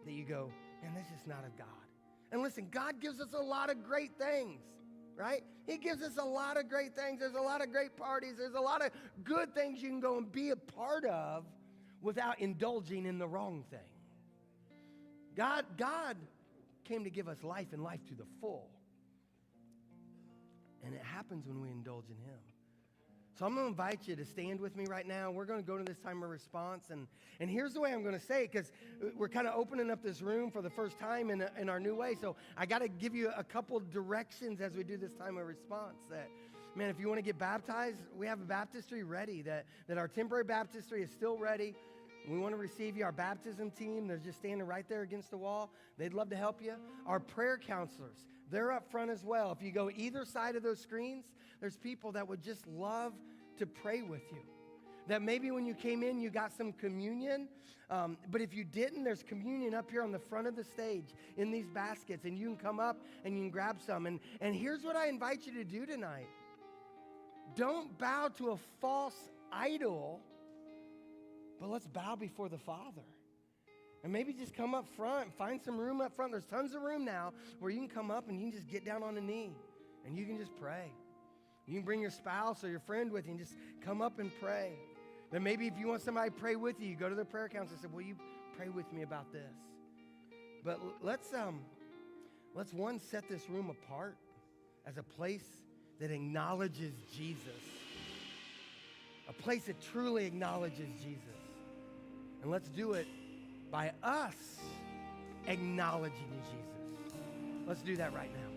that you go, man, this is not of God. And listen, God gives us a lot of great things, right? He gives us a lot of great things. There's a lot of great parties. There's a lot of good things you can go and be a part of without indulging in the wrong thing. God came to give us life and life to the full. And it happens when we indulge in Him. So I'm going to invite you to stand with me right now. We're going to go to this time of response. And here's the way I'm going to say it, because we're kind of opening up this room for the first time in our new way. So I got to give you a couple directions as we do this time of response. That, man, if you want to get baptized, we have a baptistry ready. That our temporary baptistry is still ready. We want to receive you. Our baptism team, they're just standing right there against the wall. They'd love to help you. Our prayer counselors, they're up front as well. If you go either side of those screens, there's people that would just love to pray with you. That maybe when you came in, you got some communion. But if you didn't, there's communion up here on the front of the stage in these baskets. And you can come up and you can grab some. And here's what I invite you to do tonight. Don't bow to a false idol, but let's bow before the Father. And maybe just come up front and find some room up front. There's tons of room now where you can come up and you can just get down on a knee and you can just pray. You can bring your spouse or your friend with you and just come up and pray. Then maybe if you want somebody to pray with you, you go to the prayer counselor and say, will you pray with me about this? But let's one, set this room apart as a place that acknowledges Jesus. a place that truly acknowledges Jesus. And let's do it by us acknowledging Jesus. Let's do that right now.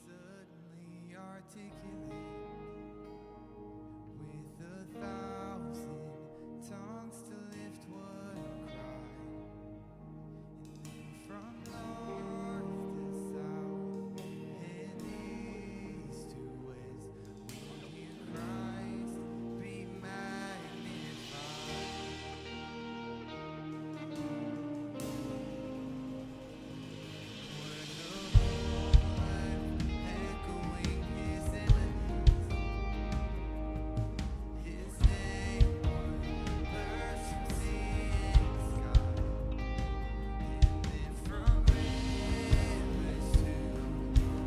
Suddenly articulate with 1,000 tongues to lift one cry, and then from north to south and east to west, we hear Christ be magnified. Echoing his enemies, his name burst from sea and sky, and then from rivers to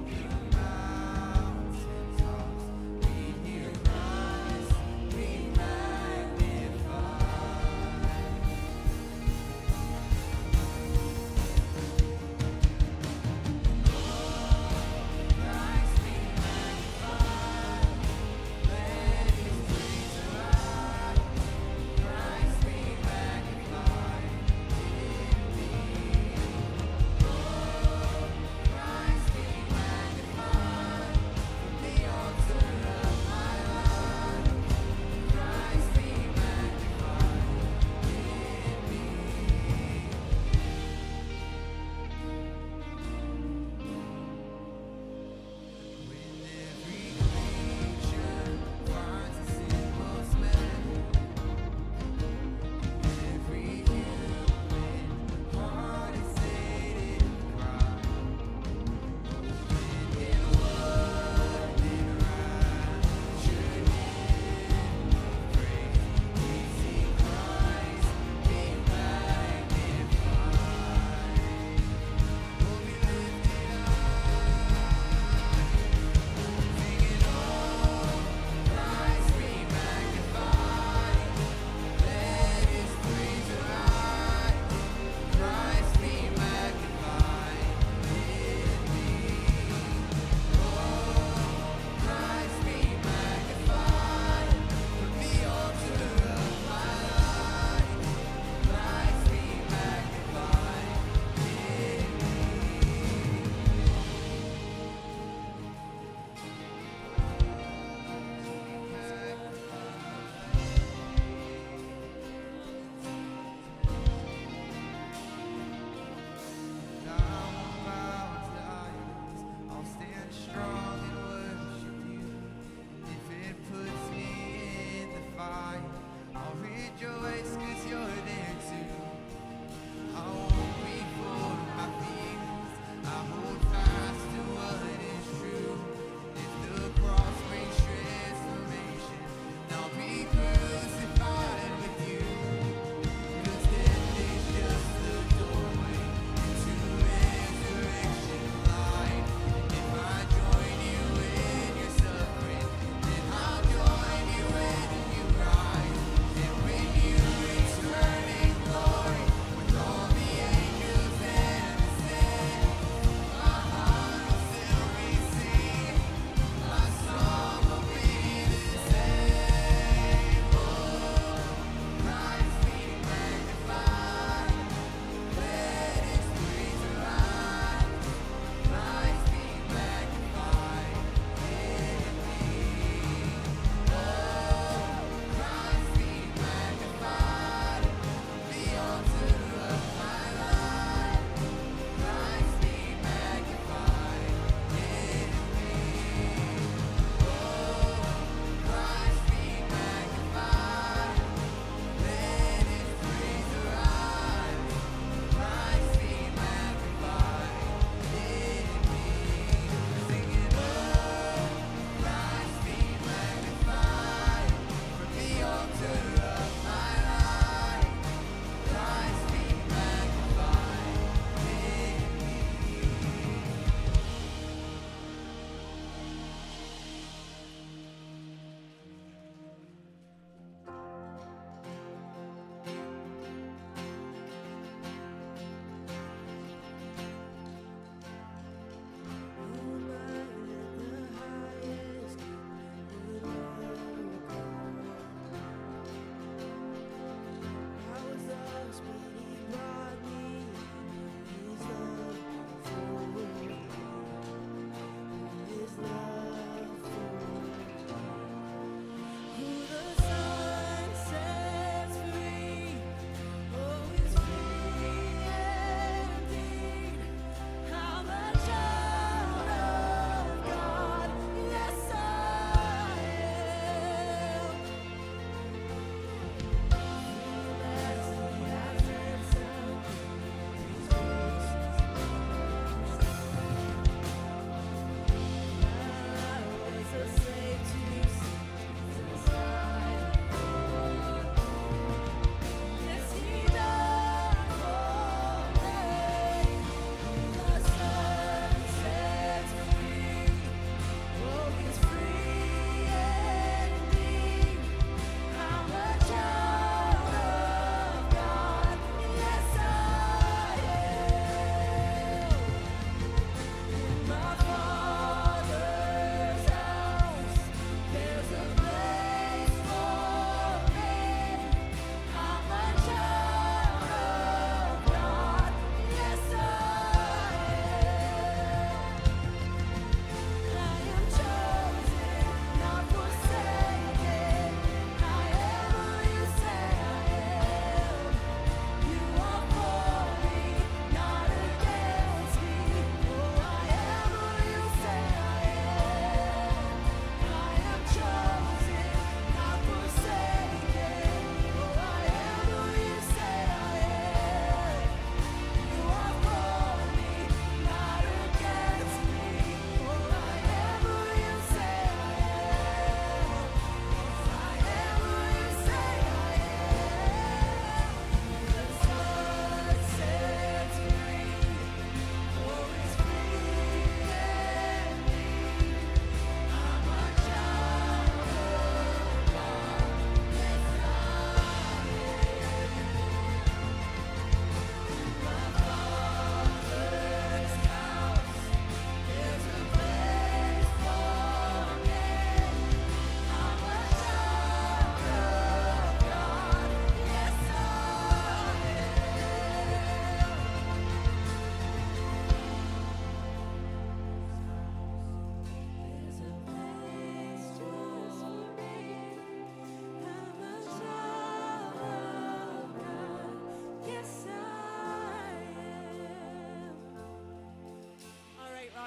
the mountain tops, we hear Christ be magnified. Christ be magnified, let his praise arise. Christ be magnified in me. Christ be magnified from the altar of my life. Christ be magnified in me. When every creature finds its inmost melody, every human heart is sated with cry, in word and rapture hymn of praise, we see Christ be magnified. Oh, be lifted singing, oh, Christ be magnified, let his praise arise. Christ be magnified in me. Oh, Christ be magnified from the altar of my life. Christ be magnified in me. I won't bow to idols, I'll stand strong and worship you. If it puts me in the fire, I'll rejoice 'cause you're there too. I won't be for my feelings, I hold fast to what is true. If the cross brings transformation, I'll be crucified with you. 'Cause death is just the doorway into resurrection life. If I join you in your suffering, then I'll join you when you rise. And when you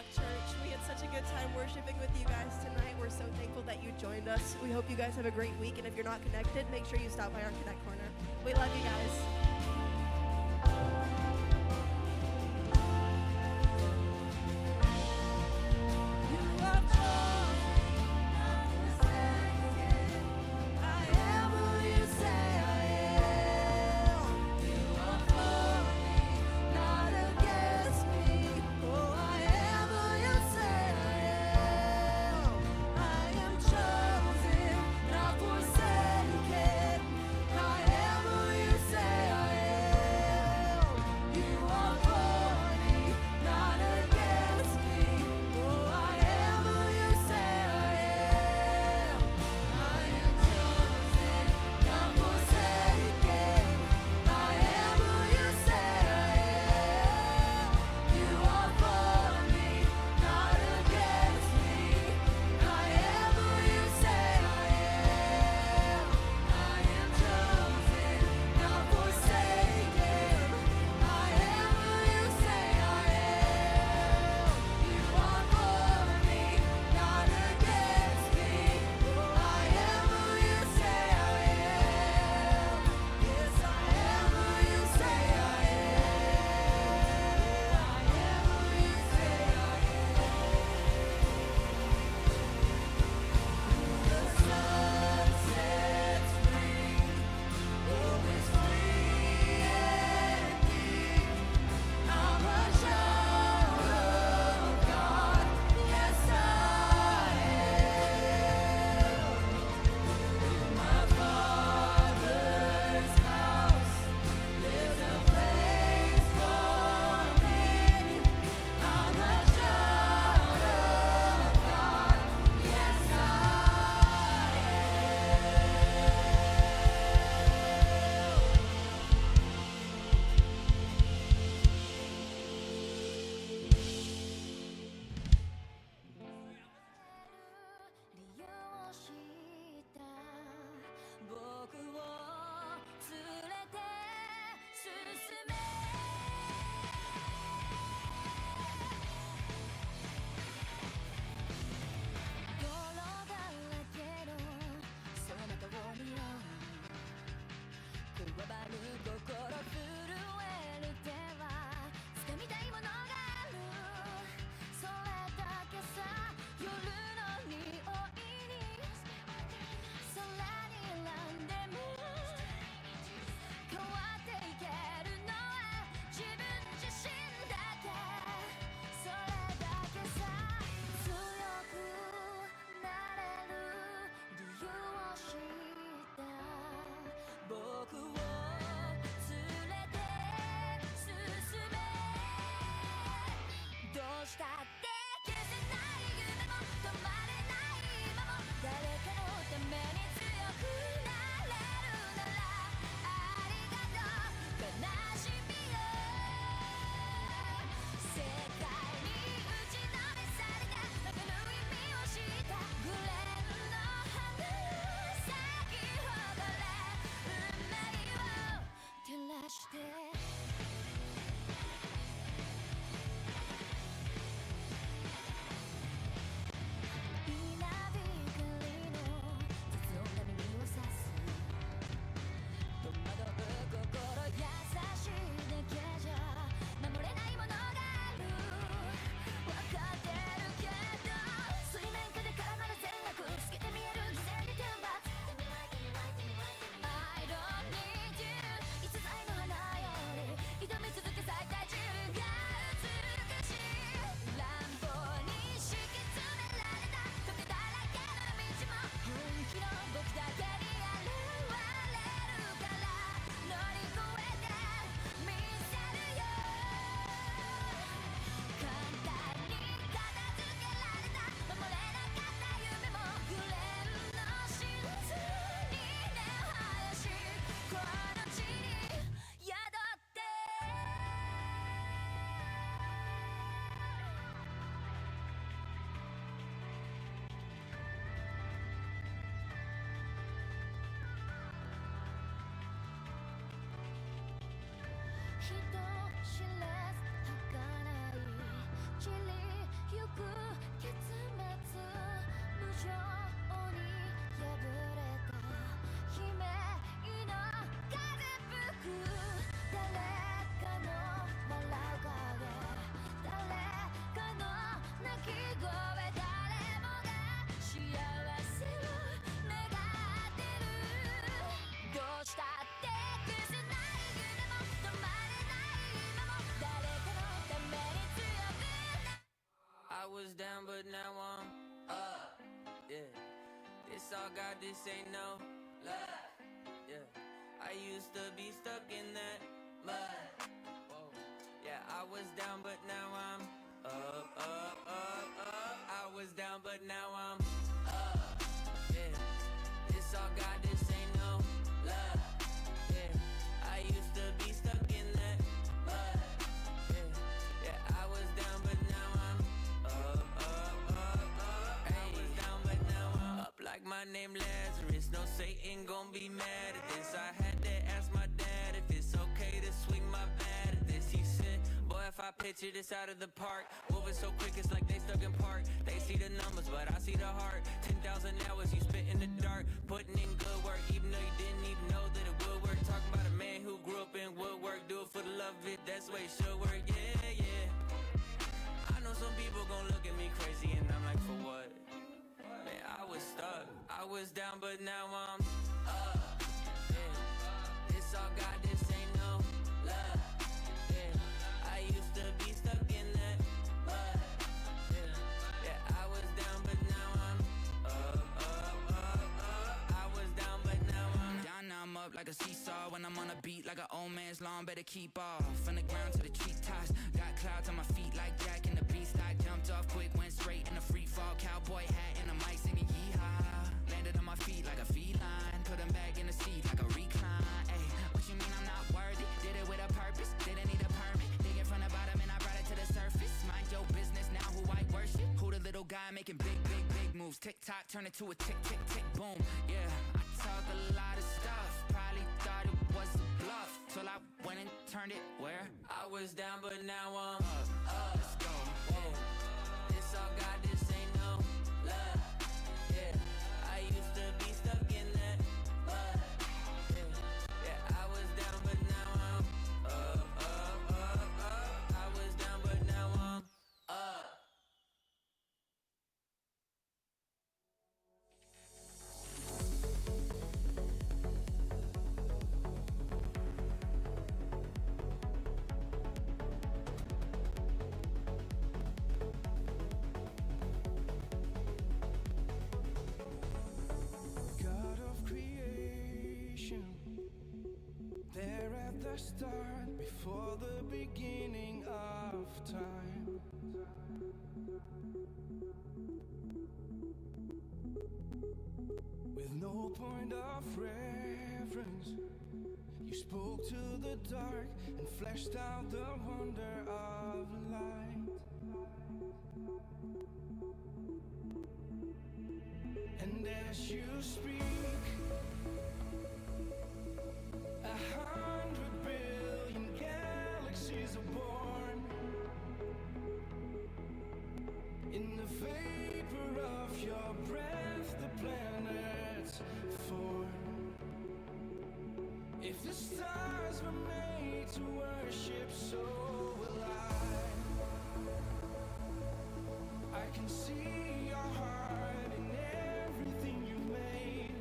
Rock Church. We had such a good time worshiping with you guys tonight. We're so thankful that you joined us. We hope you guys have a great week, and if you're not connected, make sure you stop by our Connect Corner. We love you guys. 結末無情に破れた悲鳴の風吹く誰かの笑う影誰かの泣き声誰もが幸せを願ってるどうしたって消せない夢も止まれない今も誰かのために強くな I was down, but now I'm up. Yeah, this all God, this ain't no love. Yeah, I used to be stuck in that mud. Whoa. Yeah, I was down, but now I'm up, up, up, up. I was down, but now I'm up. Yeah, this all God, this ain't no love. Yeah, I used to be stuck in that mud. Yeah, yeah, I was down, but now I'm up, up, up, up. I was down, but now I'm up like my name Lazarus. No Satan gon' be mad at this. I had to ask my dad if it's okay to swing my bat at this. He said, boy, if I picture this out of the park, moving so quick it's like they stuck in park. They see the numbers, but I see the heart. 10,000 hours you spent in the dark, putting in good work, even though you didn't even know that it would work. Talking about a man who grew up in woodwork, do it for the love of it, that's the way it should work. Yeah, yeah. I know some people gon' look at me crazy and I'm like, for what? Man, I was stuck, I was down, but now I'm up. Yeah. This all God, this ain't no love. Yeah, I used to be stuck in that mud. Yeah, yeah, I was down, but now I'm up, up, up, up. I was down, but now I'm down, now I'm up like a seesaw. When I'm on a beat like an old man's lawn, better keep off. From the ground to the treetops, got clouds on my feet like Jack in the Beanstalk. Jumped off quick, went straight in a free fall. Cowboy hat and a mic singing yeehaw. Landed on my feet like a feline, put him back in the seat like a recline. Ay, what you mean I'm not worthy? Did it with a purpose, didn't need a permit. Digging from the bottom and I brought it to the surface. Mind your business now, who I worship. Who the little guy making big, big, big moves. Tick tock, turn it to a tick, tick, tick, boom. Yeah, I talk a lot of stuff, probably thought it was a bluff, till I went and turned it where? I was down, but now I'm up. Let's go. Yeah. This all God, this ain't no love. Yeah, I used to be stuck in that mud. Yeah, yeah, I was down, but now I'm up, up, up, up. I was down, but now I'm up. God of creation, there at the start, before the beginning of time. With no point of reference, you spoke to the dark and fleshed out the wonder of light. And as you speak, 100 billion galaxies are born. In the vapor of your breath, the planets form. If the stars were made to worship, so will I can see your heart in everything you made.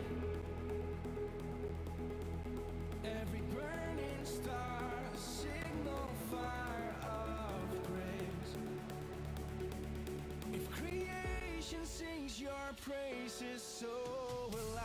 Every burning star, a signal fire of grace. If creation sings your praises, so will I.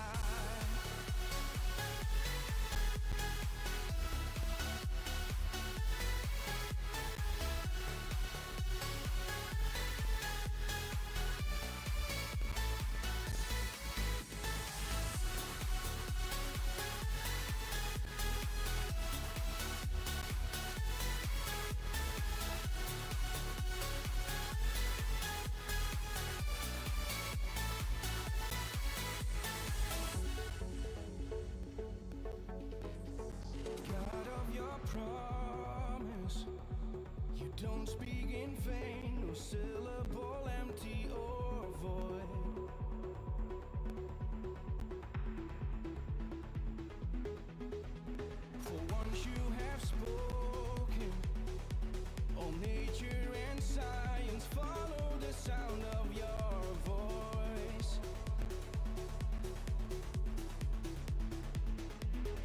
sound of your voice.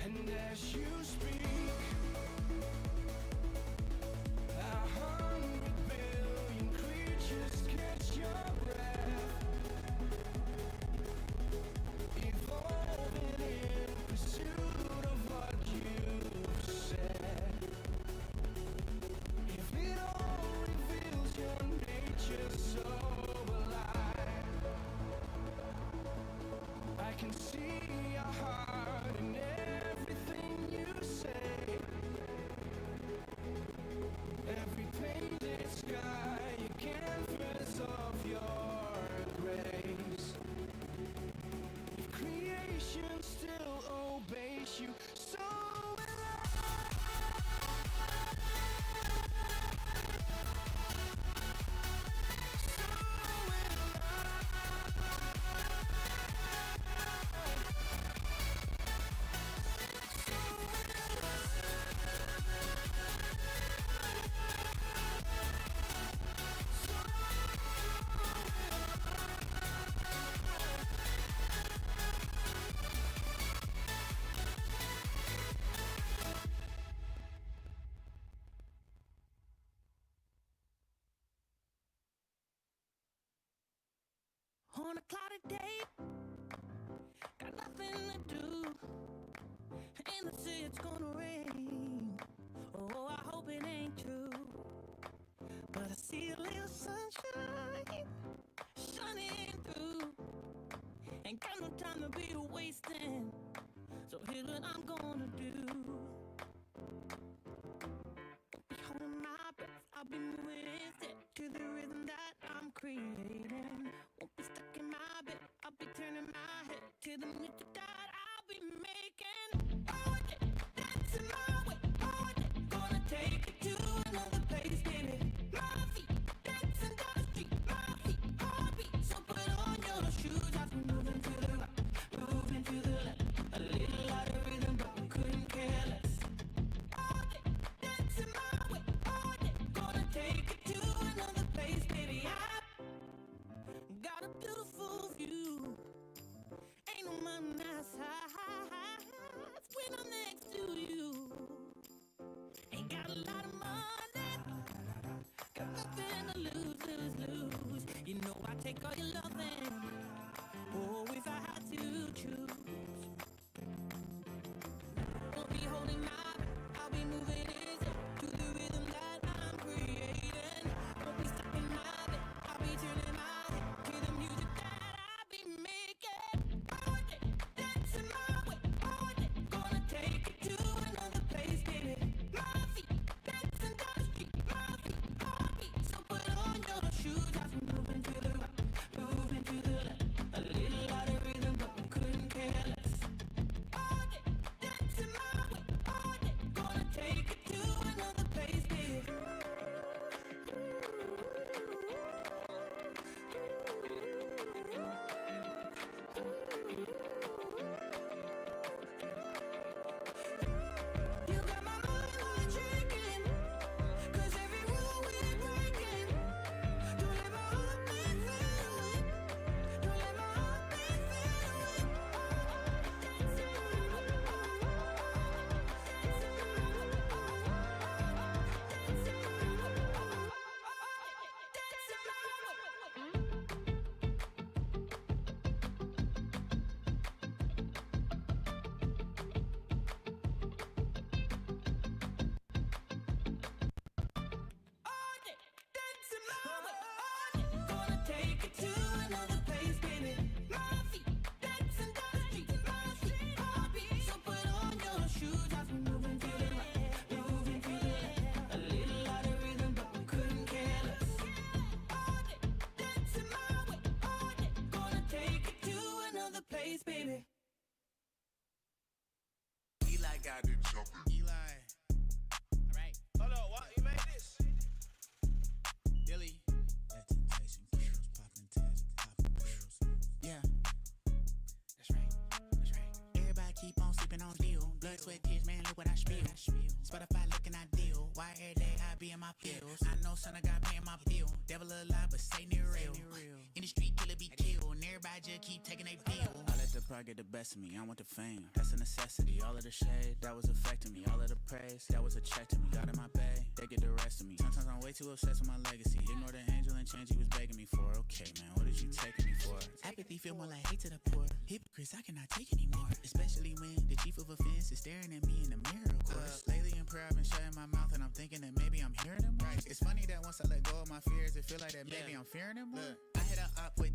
And as you speak, 100 billion creatures catch your breath, evolving in pursuit of what you've said. If it all reveals your nature so alive, I can see your heart in everything you say. Every painted sky, a canvas of your grace. If creation still obeys you, so will I. On a cloudy day, got nothing to do, and they say it's gonna rain. Oh, I hope it ain't true, but I see a little sunshine shining through. Ain't got no time to be wasting, so here's what I'm gonna do. Be holding my breath, I'll be moving instead to the rhythm that I'm creating. Won't be stuck in my bed, I'll be turning my head to the music that I'll be making. All day, dancing my way, all day, gonna take it to another place, baby. My feet, dancing down the street, my feet, heartbeat. So put on your shoes, I've been moving to the right, moving to the left. A little out of rhythm, but we couldn't care less. All day, dancing my way, all day, gonna take it to another place, baby. I got a beautiful view, ain't no mountain that's high when I'm next to you. Ain't got a lot of money, got nothing to lose. You know I take all your loving, oh, if I had to choose. Won't be holding my breath, I'll be moving easy to the rhythm that I'm creating. Won't be stuck in my bed, I'll be turning my head to the music that I'll be making. All day, dancing my way, all day, gonna take it to another place, baby. My feet, dancing down the street, my feet, heartbeat. So put on your shoes, I've been moving to the right, moving to the left. A little out of rhythm, but we couldn't care less. All day, dancing my way, all day, gonna take it to another place, baby. You got my mind like shaking, 'cause every rule we're breaking. Don't let my heart be fade away. Don't let my heart be fade away. Dancing my way, gonna take it to another place, baby. My feet, dancing down the street, my feet, heartbeat. So put on your shoes, I've been moving to the right, moving to the left. A little out of rhythm, but we couldn't care less. All day, dancing my way, all day, gonna take it to another place, baby. Eli got it jumping. Eli. Alright. Hold on, what? You made this? Billy. That temptation kills, popping tags, popping pills. Yeah. That's right. That's right. Everybody keep on sleeping on deal. Blood, sweat, tears, man, look what I spill. Spotify looking ideal. Why every day I be in my feels? I know son, I got paying my bill. Devil alive, but Satan is real. In the street, killer be killed, and everybody just keep taking they pill. I let the pride get the best of me. I want the fame, that's a necessity. All of the shade that was affecting me. All of the praise that was a check to me. Got in my bag, they get the rest of me. Sometimes I'm way too obsessed with my legacy. Ignore the angel and change he was begging me for. Okay, man, what did you taking me for? Apathy feel more like hate to the poor. Hypocrites, I cannot take anymore. Especially when the chief of offense is staring at me in the mirror, of course. Lately in prayer, I've been shutting my mouth and I'm thinking that maybe I'm hearing him right. It's funny that once I let go of my fears, it feel like that maybe I'm fearing him more. I hit her up with ...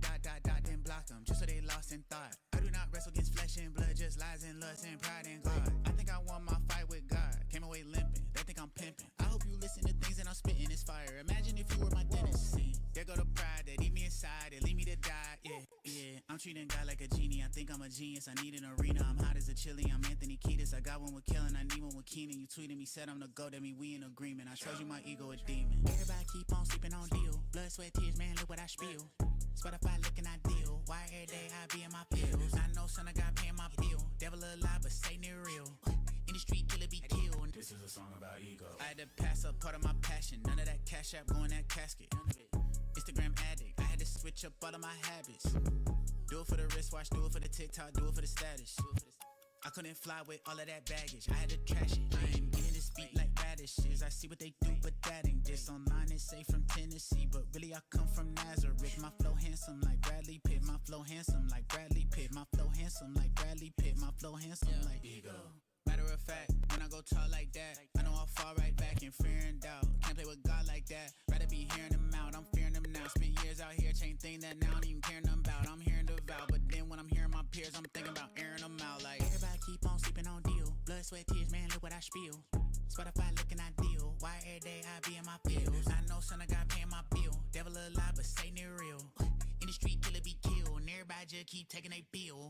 then block them, just so they lost in thought. I do not wrestle against flesh and blood, just lies and lust and pride and God. I think I won my fight with God, came away limping, they think I'm pimping. I hope you listen to things that I'm spitting, it's fire. Imagine if you were my dentist. See, there go the pride that eat me inside, that leave me to die. Yeah, I'm treating God like a genie, I think I'm a genius. I need an arena, I'm hot as a chili, I'm Anthony Kiedis. I got one with Kellen, I need one with Keenan. You tweeted me, said I'm the GOAT, that mean we in agreement. I told you my ego a demon. Everybody keep on sleeping on deal. Blood, sweat, tears, man, look what I spill. Spotify looking ideal. Why every day I be in my feels? I know son, I got paying my bill. Devil alive, but Satan is real. In the street, killer be killed. This is a song about ego. I had to pass up part of my passion. None of that cash app going that casket. Instagram addict. I had to switch up all of my habits. Do it for the wristwatch, do it for the TikTok, do it for the status. I couldn't fly with all of that baggage. I had to trash it. I ain't getting this beat like radishes. I see what they do, but that ain't this. Online they say from Tennessee, but really I come from Nazareth. My flow handsome like Bradley Pitt. My flow handsome like Bradley Pitt. My flow handsome like Bradley Pitt. My flow handsome like ego. Matter of fact, when I go talk like that, I know I'll fall right back in fear and doubt. Can't play with God like that. Rather be hearing him out. I'm fearing him now. Spent years out here, chain thing that now I don't even care nothing about. I'm hearing the vow, but then when I'm hearing my peers, I'm thinking about airing them out. Like everybody keep on sleeping on deal. Blood, sweat, tears, man, look what I spill. Spotify looking ideal. Why every day I be in my feels? I know son, I got paying my bill. Devil alive, but Satan is real. In the street, killer be killed, and everybody just keep taking they bill.